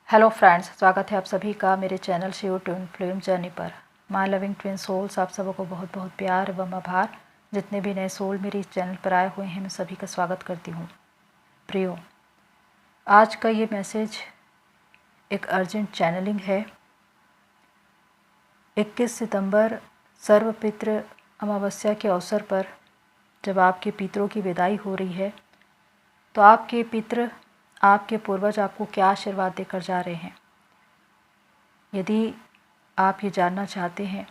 Hello friends, स्वागत है आप सभी का मेरे channel Shiv twin flame journey पर। माय लविंग ट्विन सोल्स, आप सबको बहुत बहुत प्यार एवं आभार। जितने भी नए सोल मेरे इस चैनल पर आए हुए हैं, मैं सभी का स्वागत करती हूँ। प्रियो, आज का ये मैसेज एक अर्जेंट चैनलिंग है। 21 सितंबर सर्वपितृ अमावस्या के अवसर पर जब आपके पितरों की विदाई हो रही है, तो आपके पितृ, आपके पूर्वज आपको क्या आशीर्वाद देकर जा रहे हैं। यदि आप ये जानना चाहते हैं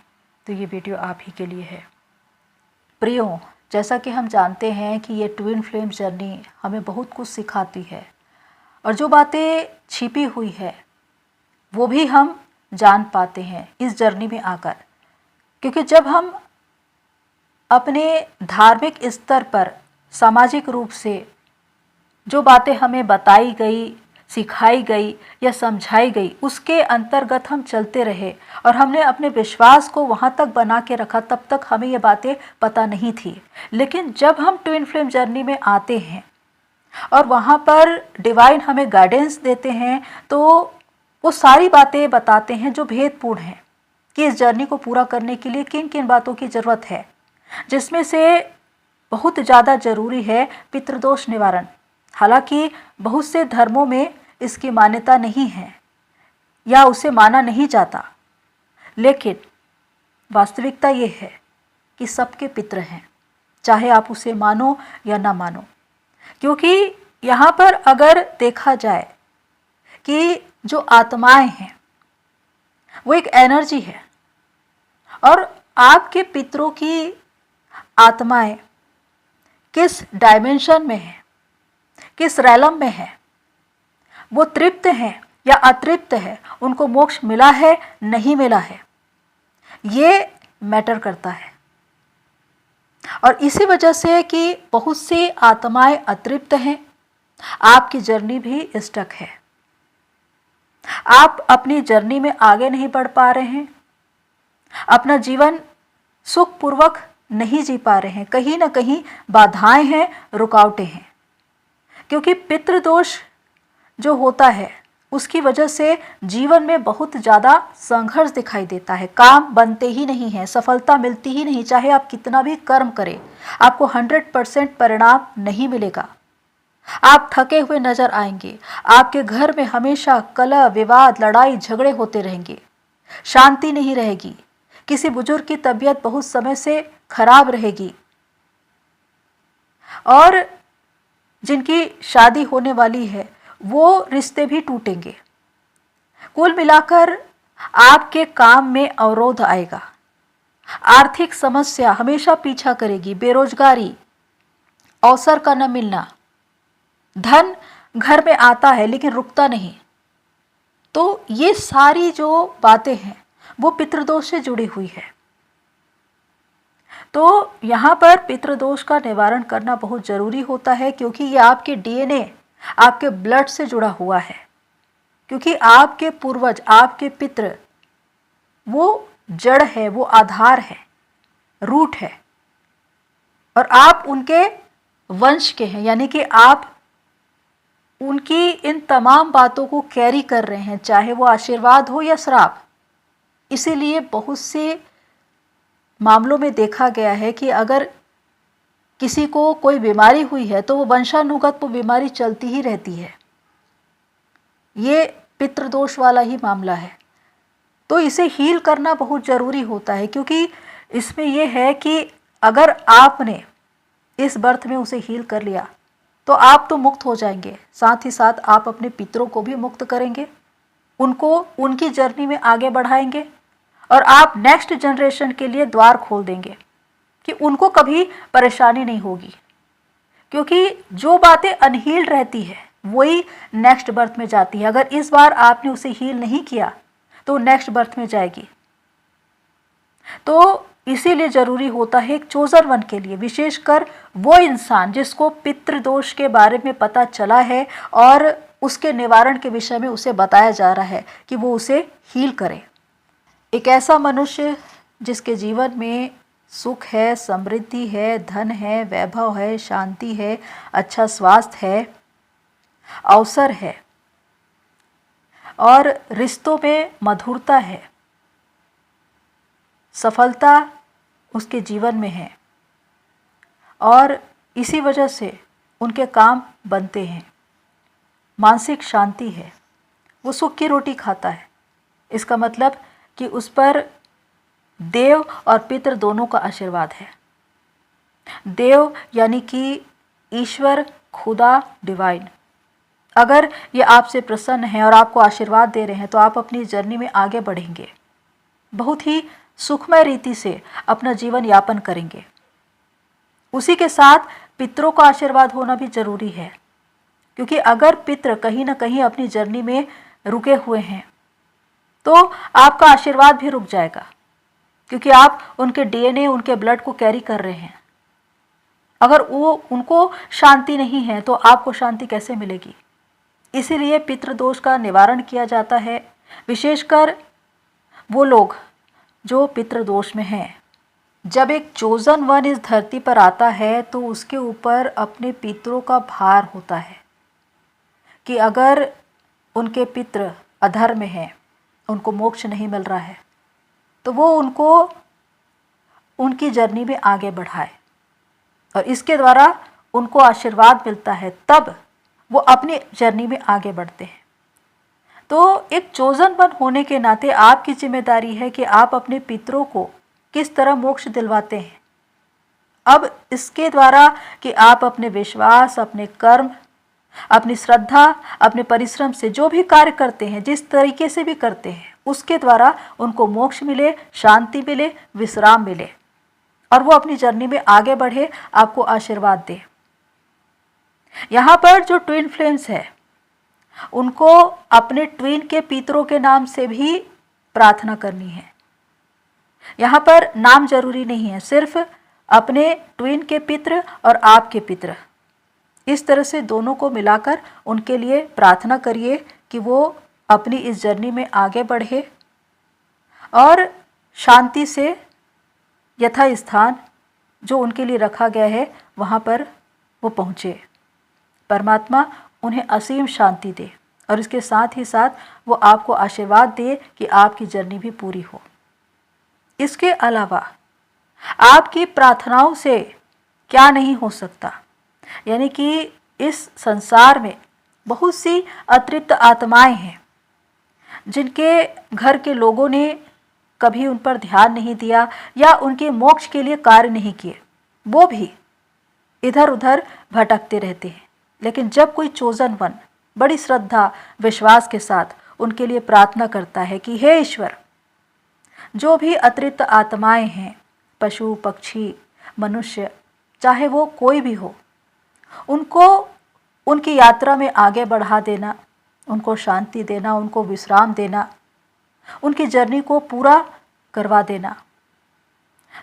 तो ये वीडियो आप ही के लिए है। प्रियो, जैसा कि हम जानते हैं कि ये ट्विन फ्लेम जर्नी हमें बहुत कुछ सिखाती है, और जो बातें छिपी हुई है वो भी हम जान पाते हैं इस जर्नी में आकर। क्योंकि जब हम अपने धार्मिक स्तर पर सामाजिक रूप से जो बातें हमें बताई गई, सिखाई गई या समझाई गई, उसके अंतर्गत हम चलते रहे और हमने अपने विश्वास को वहाँ तक बना के रखा, तब तक हमें ये बातें पता नहीं थी। लेकिन जब हम ट्विन फ्लेम जर्नी में आते हैं और वहाँ पर डिवाइन हमें गाइडेंस देते हैं, तो वो सारी बातें बताते हैं जो भेदपूर्ण हैं कि इस जर्नी को पूरा करने के लिए किन किन बातों की ज़रूरत है, जिसमें से बहुत ज़्यादा ज़रूरी है पितृदोष निवारण। हालांकि बहुत से धर्मों में इसकी मान्यता नहीं है या उसे माना नहीं जाता, लेकिन वास्तविकता ये है कि सबके पितृ हैं, चाहे आप उसे मानो या ना मानो। क्योंकि यहाँ पर अगर देखा जाए कि जो आत्माएं हैं वो एक एनर्जी है, और आपके पितरों की आत्माएं किस डायमेंशन में है, किस रैलम में है, वो तृप्त है या अतृप्त है, उनको मोक्ष मिला है नहीं मिला है, ये मैटर करता है। और इसी वजह से कि बहुत सी आत्माएं अतृप्त हैं, आपकी जर्नी भी स्टक है। आप अपनी जर्नी में आगे नहीं बढ़ पा रहे हैं, अपना जीवन सुखपूर्वक नहीं जी पा रहे हैं, कहीं ना कहीं बाधाएं हैं, रुकावटें हैं। क्योंकि पितृदोष जो होता है उसकी वजह से जीवन में बहुत ज़्यादा संघर्ष दिखाई देता है। काम बनते ही नहीं हैं, सफलता मिलती ही नहीं, चाहे आप कितना भी कर्म करें, आपको 100% परिणाम नहीं मिलेगा। आप थके हुए नजर आएंगे, आपके घर में हमेशा कलह, विवाद, लड़ाई झगड़े होते रहेंगे, शांति नहीं रहेगी, किसी बुजुर्ग की तबीयत बहुत समय से खराब रहेगी, और जिनकी शादी होने वाली है वो रिश्ते भी टूटेंगे। कुल मिलाकर आपके काम में अवरोध आएगा, आर्थिक समस्या हमेशा पीछा करेगी, बेरोजगारी, अवसर का न मिलना, धन घर में आता है लेकिन रुकता नहीं। तो ये सारी जो बातें हैं वो पितृदोष से जुड़ी हुई है। तो यहाँ पर पितृदोष का निवारण करना बहुत ज़रूरी होता है, क्योंकि ये आपके डीएनए, आपके ब्लड से जुड़ा हुआ है। क्योंकि आपके पूर्वज, आपके पितृ वो जड़ है, वो आधार है, रूट है, और आप उनके वंश के हैं, यानी कि आप उनकी इन तमाम बातों को कैरी कर रहे हैं, चाहे वो आशीर्वाद हो या श्राप। इसीलिए बहुत से मामलों में देखा गया है कि अगर किसी को कोई बीमारी हुई है तो वो वंशानुगत वो बीमारी चलती ही रहती है। ये पितृदोष वाला ही मामला है। तो इसे हील करना बहुत ज़रूरी होता है, क्योंकि इसमें यह है कि अगर आपने इस बर्थ में उसे हील कर लिया तो आप तो मुक्त हो जाएंगे, साथ ही साथ आप अपने पितरों को भी मुक्त करेंगे, उनको उनकी जर्नी में आगे बढ़ाएंगे, और आप नेक्स्ट जनरेशन के लिए द्वार खोल देंगे कि उनको कभी परेशानी नहीं होगी। क्योंकि जो बातें अनहील्ड रहती है वही नेक्स्ट बर्थ में जाती है। अगर इस बार आपने उसे हील नहीं किया तो नेक्स्ट बर्थ में जाएगी। तो इसीलिए ज़रूरी होता है एक चोजर वन के लिए, विशेषकर वो इंसान जिसको पितृदोष के बारे में पता चला है और उसके निवारण के विषय में उसे बताया जा रहा है कि वो उसे हील करे। एक ऐसा मनुष्य जिसके जीवन में सुख है, समृद्धि है, धन है, वैभव है, शांति है, अच्छा स्वास्थ्य है, अवसर है और रिश्तों में मधुरता है, सफलता उसके जीवन में है और इसी वजह से उनके काम बनते हैं। मानसिक शांति है, वो सुख की रोटी खाता है। इसका मतलब कि उस पर देव और पितृ दोनों का आशीर्वाद है। देव यानी कि ईश्वर, खुदा, डिवाइन, अगर ये आपसे प्रसन्न हैं और आपको आशीर्वाद दे रहे हैं तो आप अपनी जर्नी में आगे बढ़ेंगे, बहुत ही सुखमय रीति से अपना जीवन यापन करेंगे। उसी के साथ पितरों का आशीर्वाद होना भी जरूरी है, क्योंकि अगर पितृ कहीं ना कहीं अपनी जर्नी में रुके हुए हैं तो आपका आशीर्वाद भी रुक जाएगा, क्योंकि आप उनके डीएनए, उनके ब्लड को कैरी कर रहे हैं। अगर वो उनको शांति नहीं है तो आपको शांति कैसे मिलेगी? इसीलिए पितृदोष का निवारण किया जाता है, विशेषकर वो लोग जो पितृदोष में हैं। जब एक चोजन वन इस धरती पर आता है तो उसके ऊपर अपने पितरों का भार होता है कि अगर उनके पितृ अधर्म में हैं, उनको मोक्ष नहीं मिल रहा है, तो वो उनको उनकी जर्नी में आगे बढ़ाए और इसके द्वारा उनको आशीर्वाद मिलता है, तब वो अपनी जर्नी में आगे बढ़ते हैं। तो एक चोजन वन होने के नाते आपकी जिम्मेदारी है कि आप अपने पितरों को किस तरह मोक्ष दिलवाते हैं। अब इसके द्वारा कि आप अपने विश्वास, अपने कर्म, अपनी श्रद्धा, अपने परिश्रम से जो भी कार्य करते हैं, जिस तरीके से भी करते हैं, उसके द्वारा उनको मोक्ष मिले, शांति मिले, विश्राम मिले और वो अपनी जर्नी में आगे बढ़े, आपको आशीर्वाद दे। यहाँ पर जो ट्विन फ्लेम्स है उनको अपने ट्विन के पितरों के नाम से भी प्रार्थना करनी है। यहाँ पर नाम जरूरी नहीं है, सिर्फ अपने ट्विन के पितृ और आपके पितृ, इस तरह से दोनों को मिलाकर उनके लिए प्रार्थना करिए कि वो अपनी इस जर्नी में आगे बढ़े और शांति से यथा स्थान जो उनके लिए रखा गया है वहाँ पर वो पहुँचे। परमात्मा उन्हें असीम शांति दे और इसके साथ ही साथ वो आपको आशीर्वाद दे कि आपकी जर्नी भी पूरी हो। इसके अलावा आपकी प्रार्थनाओं से क्या नहीं हो सकता, यानी कि इस संसार में बहुत सी अतृप्त आत्माएं हैं जिनके घर के लोगों ने कभी उन पर ध्यान नहीं दिया या उनके मोक्ष के लिए कार्य नहीं किए, वो भी इधर उधर भटकते रहते हैं। लेकिन जब कोई चोजन वन बड़ी श्रद्धा, विश्वास के साथ उनके लिए प्रार्थना करता है कि हे ईश्वर, जो भी अतृप्त आत्माएं हैं, पशु, पक्षी, मनुष्य, चाहे वो कोई भी हो, उनको उनकी यात्रा में आगे बढ़ा देना, उनको शांति देना, उनको विश्राम देना, उनकी जर्नी को पूरा करवा देना।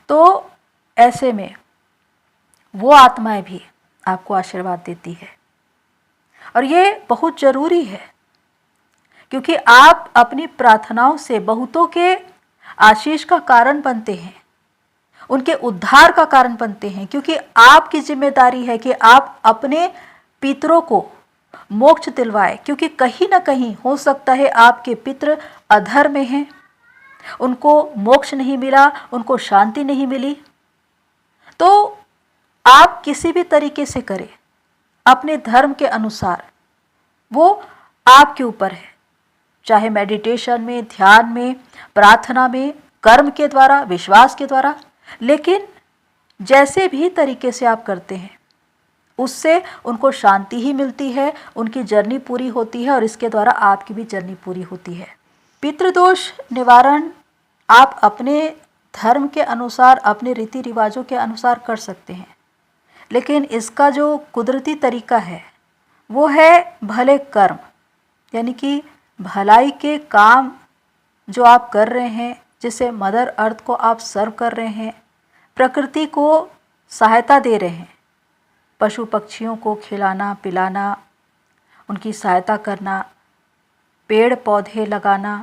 तो ऐसे में वो आत्माएं भी आपको आशीर्वाद देती है और ये बहुत ज़रूरी है, क्योंकि आप अपनी प्रार्थनाओं से बहुतों के आशीष का कारण बनते हैं, उनके उद्धार का कारण बनते हैं, क्योंकि आपकी जिम्मेदारी है कि आप अपने पितरों को मोक्ष दिलवाए, क्योंकि कहीं ना कहीं हो सकता है आपके पितृ अधर्म में हैं, उनको मोक्ष नहीं मिला, उनको शांति नहीं मिली। तो आप किसी भी तरीके से करें अपने धर्म के अनुसार, वो आपके ऊपर है, चाहे मेडिटेशन में, ध्यान में, प्रार्थना में, कर्म के द्वारा, विश्वास के द्वारा, लेकिन जैसे भी तरीके से आप करते हैं उससे उनको शांति ही मिलती है, उनकी जर्नी पूरी होती है और इसके द्वारा आपकी भी जर्नी पूरी होती है। पितृदोष निवारण आप अपने धर्म के अनुसार, अपने रीति रिवाजों के अनुसार कर सकते हैं, लेकिन इसका जो कुदरती तरीका है वो है भले कर्म, यानी कि भलाई के काम जो आप कर रहे हैं, जिसे मदर अर्थ को आप सर्व कर रहे हैं, प्रकृति को सहायता दे रहे हैं, पशु पक्षियों को खिलाना पिलाना, उनकी सहायता करना, पेड़ पौधे लगाना,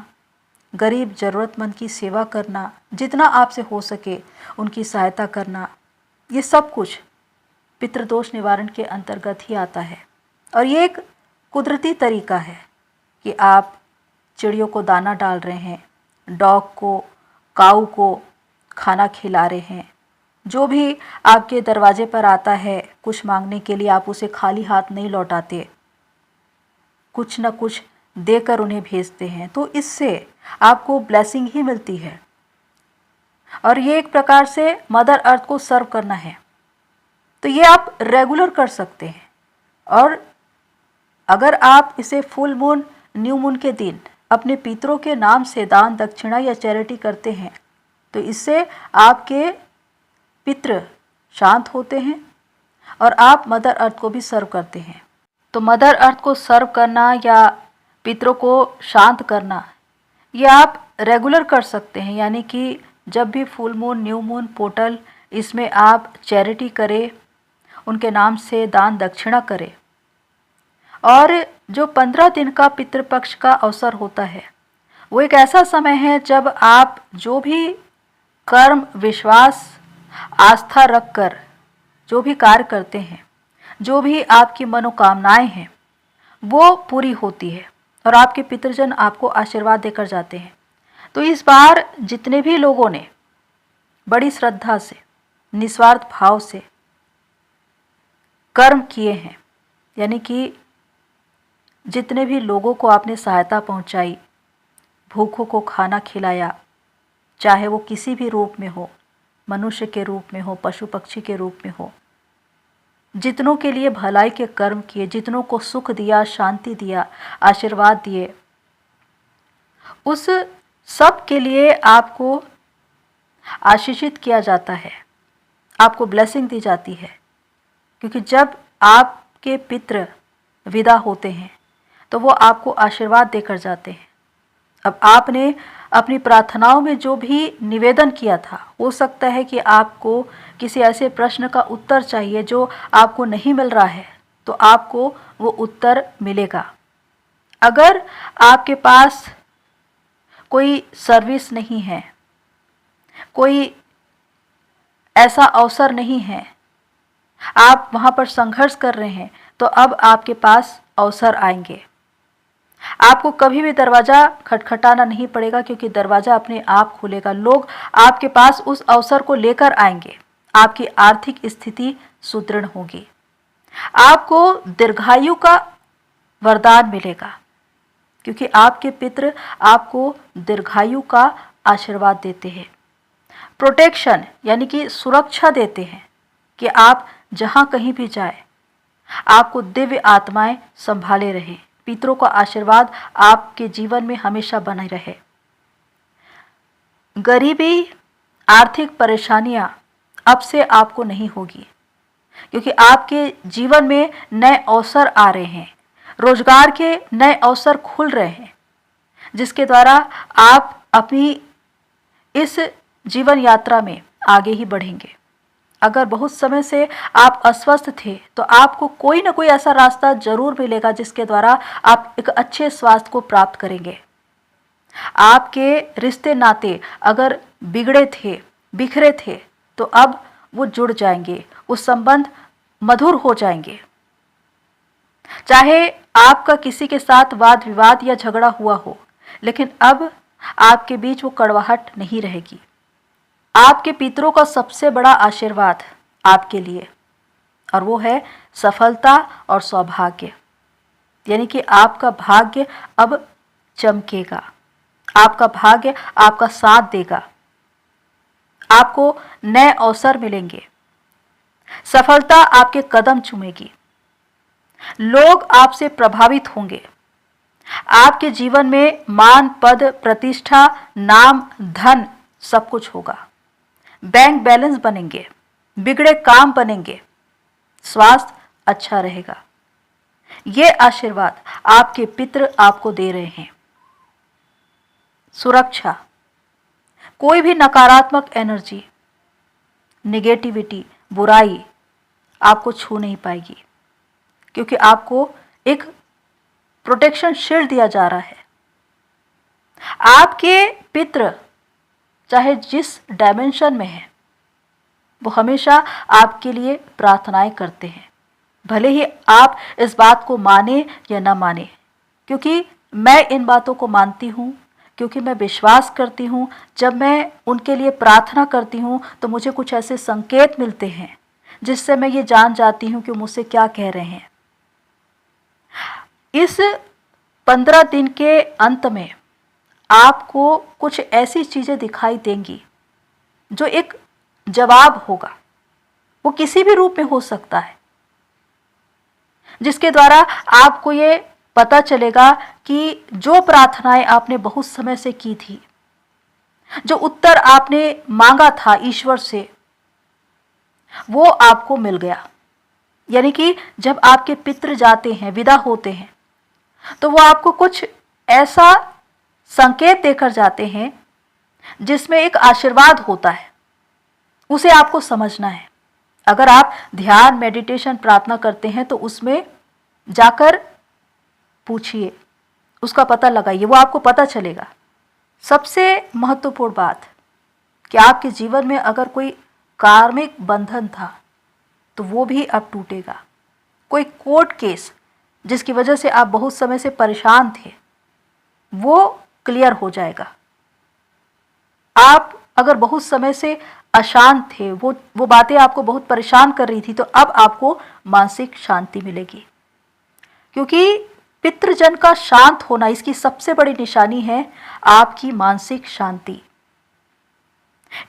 गरीब ज़रूरतमंद की सेवा करना, जितना आपसे हो सके उनकी सहायता करना, ये सब कुछ पितृदोष निवारण के अंतर्गत ही आता है। और ये एक कुदरती तरीका है कि आप चिड़ियों को दाना डाल रहे हैं, डॉग को, काऊ को खाना खिला रहे हैं। जो भी आपके दरवाजे पर आता है कुछ मांगने के लिए, आप उसे खाली हाथ नहीं लौटाते, कुछ न कुछ देकर उन्हें भेजते हैं। तो इससे आपको ब्लेसिंग ही मिलती है। और ये एक प्रकार से मदर अर्थ को सर्व करना है। तो ये आप रेगुलर कर सकते हैं। और अगर आप इसे फुल मून, न्यू मून के दिन अपने पितरों के नाम से दान, दक्षिणा या चैरिटी करते हैं तो इससे आपके पितृ शांत होते हैं और आप मदर अर्थ को भी सर्व करते हैं। तो मदर अर्थ को सर्व करना या पितरों को शांत करना, ये आप रेगुलर कर सकते हैं। यानी कि जब भी full moon, new moon, portal, इसमें आप चैरिटी करें, उनके नाम से दान दक्षिणा करें। और जो 15 दिन का पितृपक्ष का अवसर होता है वो एक ऐसा समय है जब आप जो भी कर्म, विश्वास, आस्था रखकर जो भी कार्य करते हैं, जो भी आपकी मनोकामनाएं हैं वो पूरी होती है और आपके पितृजन आपको आशीर्वाद देकर जाते हैं। तो इस बार जितने भी लोगों ने बड़ी श्रद्धा से, निस्वार्थ भाव से कर्म किए हैं, यानी कि जितने भी लोगों को आपने सहायता पहुंचाई, भूखों को खाना खिलाया, चाहे वो किसी भी रूप में हो, मनुष्य के रूप में हो, पशु पक्षी के रूप में हो, जितनों के लिए भलाई के कर्म किए, जितनों को सुख दिया, शांति दिया, आशीर्वाद दिए, उस सब के लिए आपको आशीषित किया जाता है, आपको ब्लेसिंग दी जाती है। क्योंकि जब आपके पितृ विदा होते हैं तो वो आपको आशीर्वाद देकर जाते हैं। अब आपने अपनी प्रार्थनाओं में जो भी निवेदन किया था, हो सकता है कि आपको किसी ऐसे प्रश्न का उत्तर चाहिए जो आपको नहीं मिल रहा है, तो आपको वो उत्तर मिलेगा। अगर आपके पास कोई सर्विस नहीं है, कोई ऐसा अवसर नहीं है, आप वहाँ पर संघर्ष कर रहे हैं, तो अब आपके पास अवसर आएंगे। आपको कभी भी दरवाज़ा खटखटाना नहीं पड़ेगा, क्योंकि दरवाज़ा अपने आप खुलेगा। लोग आपके पास उस अवसर को लेकर आएंगे। आपकी आर्थिक स्थिति सुदृढ़ होगी। आपको दीर्घायु का वरदान मिलेगा, क्योंकि आपके पितृ आपको दीर्घायु का आशीर्वाद देते हैं। प्रोटेक्शन यानी कि सुरक्षा देते हैं कि आप जहाँ कहीं भी जाए आपको दिव्य आत्माएं संभाले रहें। पितरों का आशीर्वाद आपके जीवन में हमेशा बने रहे। गरीबी, आर्थिक परेशानियां अब से आपको नहीं होगी, क्योंकि आपके जीवन में नए अवसर आ रहे हैं, रोजगार के नए अवसर खुल रहे हैं, जिसके द्वारा आप अपनी इस जीवन यात्रा में आगे ही बढ़ेंगे। अगर बहुत समय से आप अस्वस्थ थे तो आपको कोई ना कोई ऐसा रास्ता जरूर मिलेगा जिसके द्वारा आप एक अच्छे स्वास्थ्य को प्राप्त करेंगे। आपके रिश्ते नाते अगर बिगड़े थे, बिखरे थे, तो अब वो जुड़ जाएंगे, वो संबंध मधुर हो जाएंगे। चाहे आपका किसी के साथ वाद विवाद या झगड़ा हुआ हो, लेकिन अब आपके बीच वो कड़वाहट नहीं रहेगी। आपके पितरों का सबसे बड़ा आशीर्वाद आपके लिए, और वो है सफलता और सौभाग्य। यानी कि आपका भाग्य अब चमकेगा, आपका भाग्य आपका साथ देगा, आपको नए अवसर मिलेंगे, सफलता आपके कदम चूमेगी, लोग आपसे प्रभावित होंगे, आपके जीवन में मान, पद, प्रतिष्ठा, नाम, धन सब कुछ होगा। बैंक बैलेंस बनेंगे, बिगड़े काम बनेंगे, स्वास्थ्य अच्छा रहेगा। ये आशीर्वाद आपके पितृ आपको दे रहे हैं। सुरक्षा, कोई भी नकारात्मक एनर्जी, नेगेटिविटी, बुराई आपको छू नहीं पाएगी, क्योंकि आपको एक प्रोटेक्शन शील्ड दिया जा रहा है। आपके पितृ चाहे जिस डायमेंशन में है, वो हमेशा आपके लिए प्रार्थनाएं करते हैं, भले ही आप इस बात को माने या ना माने। क्योंकि मैं इन बातों को मानती हूँ, क्योंकि मैं विश्वास करती हूँ। जब मैं उनके लिए प्रार्थना करती हूँ तो मुझे कुछ ऐसे संकेत मिलते हैं जिससे मैं ये जान जाती हूँ कि मुझसे क्या कह रहे हैं। इस 15 दिन के अंत में आपको कुछ ऐसी चीज़ें दिखाई देंगी जो एक जवाब होगा। वो किसी भी रूप में हो सकता है, जिसके द्वारा आपको ये पता चलेगा कि जो प्रार्थनाएं आपने बहुत समय से की थी, जो उत्तर आपने मांगा था ईश्वर से, वो आपको मिल गया। यानी कि जब आपके पितृ जाते हैं, विदा होते हैं, तो वो आपको कुछ ऐसा संकेत देकर जाते हैं जिसमें एक आशीर्वाद होता है। उसे आपको समझना है। अगर आप ध्यान, मेडिटेशन, प्रार्थना करते हैं तो उसमें जाकर पूछिए, उसका पता लगाइए, वो आपको पता चलेगा। सबसे महत्वपूर्ण बात कि आपके जीवन में अगर कोई कार्मिक बंधन था तो वो भी अब टूटेगा। कोई कोर्ट केस जिसकी वजह से आप बहुत समय से परेशान थे, वो क्लियर हो जाएगा। आप अगर बहुत समय से अशांत थे, वो बातें आपको बहुत परेशान कर रही थी, तो अब आपको मानसिक शांति मिलेगी। क्योंकि पितृजन का शांत होना, इसकी सबसे बड़ी निशानी है आपकी मानसिक शांति।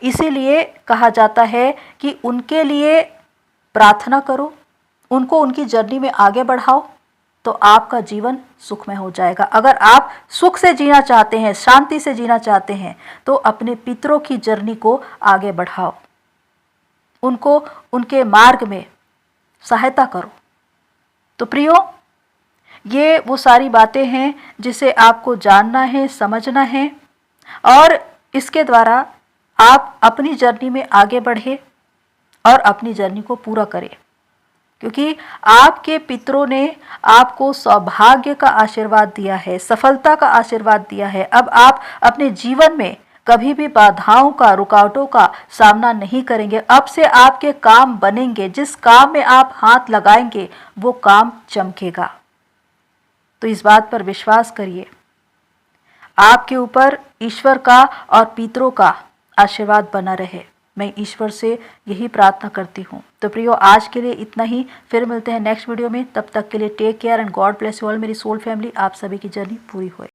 इसीलिए कहा जाता है कि उनके लिए प्रार्थना करो, उनको उनकी जर्नी में आगे बढ़ाओ, तो आपका जीवन सुखमय हो जाएगा। अगर आप सुख से जीना चाहते हैं, शांति से जीना चाहते हैं, तो अपने पितरों की जर्नी को आगे बढ़ाओ, उनको उनके मार्ग में सहायता करो। तो प्रियो, ये वो सारी बातें हैं जिसे आपको जानना है, समझना है, और इसके द्वारा आप अपनी जर्नी में आगे बढ़े और अपनी जर्नी को पूरा करें। क्योंकि आपके पितरों ने आपको सौभाग्य का आशीर्वाद दिया है, सफलता का आशीर्वाद दिया है। अब आप अपने जीवन में कभी भी बाधाओं का, रुकावटों का सामना नहीं करेंगे। अब से आपके काम बनेंगे, जिस काम में आप हाथ लगाएंगे वो काम चमकेगा। तो इस बात पर विश्वास करिए। आपके ऊपर ईश्वर का और पितरों का आशीर्वाद बना रहे, मैं ईश्वर से यही प्रार्थना करती हूँ। तो प्रियो, आज के लिए इतना ही। फिर मिलते हैं नेक्स्ट वीडियो में। तब तक के लिए take care and god bless you all. मेरी सोल फैमिली, आप सभी की जर्नी पूरी होए।